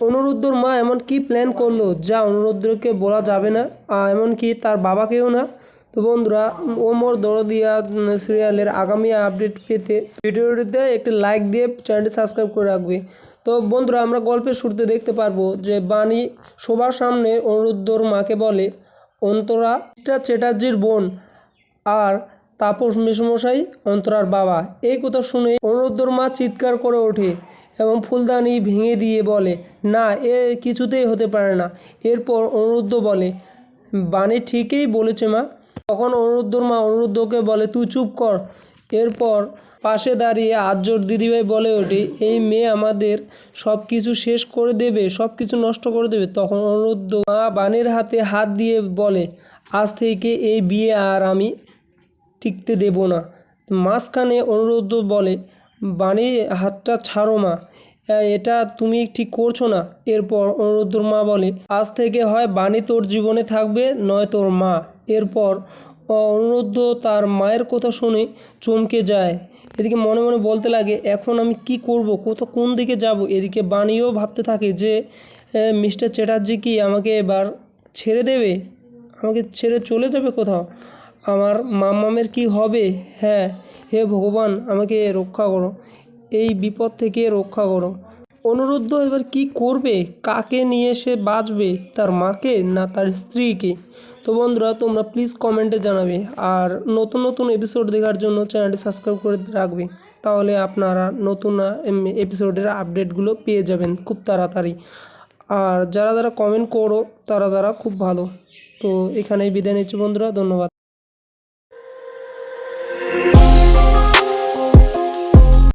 অনুরুদ্ধর মা এমন কি প্ল্যান করলো যা অনুরুদ্ধকে বলা যাবে না, এমনকি তার বাবাকেও না। তো বন্ধুরা, ওমর দরদিয়া সিরিয়ালের আগামী আপডেট পেতে ভিডিওটিতে একটি লাইক দিয়ে চ্যানেলটি সাবস্ক্রাইব করে রাখবে। তো বন্ধুরা, আমরা গল্পের শুরুতে দেখতে পারবো যে বাণী সবার সামনে অনুরুদ্ধর মাকে বলে, অন্তরা চ্যাটার্জির বোন আর তাপস মেসমশাই অন্তরার বাবা। এই কথা শুনে অনুরুদ্ধর মা চিৎকার করে ওঠে এবং ফুলদানি ভেঙে দিয়ে বলে, না, এ কিছুতেই হতে পারে না। এরপর অনুরুদ্ধ বলে, বাণী ঠিকই বলেছে মা। তখন অনুরুদ্ধর মা অনুরুদ্ধকে বলে, তুই চুপ কর। এরপর পাশে দাঁড়িয়ে আর্যর দিদিভাই বলে ওঠে, এই মেয়ে আমাদের সব কিছু শেষ করে দেবে, সব কিছু নষ্ট করে দেবে। তখন অনুরুদ্ধ মা বাণীর হাতে হাত দিয়ে বলে, আজ থেকে এই বিয়ে আর আমি টিকতে দেব না। মাঝখানে অনুরুদ্ধ বলে, বাণী হাতটা ছাড়ো মা, এটা তুমি ঠিক করছো না। এরপর অনুরুদ্ধর মা বলে, আজ থেকে হয় বাণী তোর জীবনে থাকবে, নয় তোর মা। এরপর অনুরুদ্ধ তার মায়ের কথা শুনে চমকে যায়। এদিকে মনে মনে বলতে লাগে, এখন আমি কি করব, কোন দিকে যাব। এদিকে বাণীও ভাবতে থাকে যে মিস্টার চ্যাটার্জি কি আমাকে এবার ছেড়ে দেবে, আমাকে ছেড়ে চলে যাবে কোথাও, আমার মাম্মামের কি হবে। হ্যাঁ, হে ভগবান, আমাকে রক্ষা করো, এই বিপদ থেকে রক্ষা করো। অনুরুদ্ধ এবার কি করবে, কাকে নিয়ে সে বাঁচবে, তার মাকে না তার স্ত্রীকে? তো বন্ধুরা, তোমরা প্লিজ কমেন্টে জানাবে। আর নতুন নতুন এপিসোড দেখার জন্য চ্যানেলটি সাবস্ক্রাইব করে রাখবে, তাহলে আপনারা নতুন এপিসোডের আপডেটগুলো পেয়ে যাবেন খুব তাড়াতাড়ি। আর যারা যারা কমেন্ট করো তারা খুব ভালো। তো এখানেই বিদায় নিচ্ছি বন্ধুরা, ধন্যবাদ।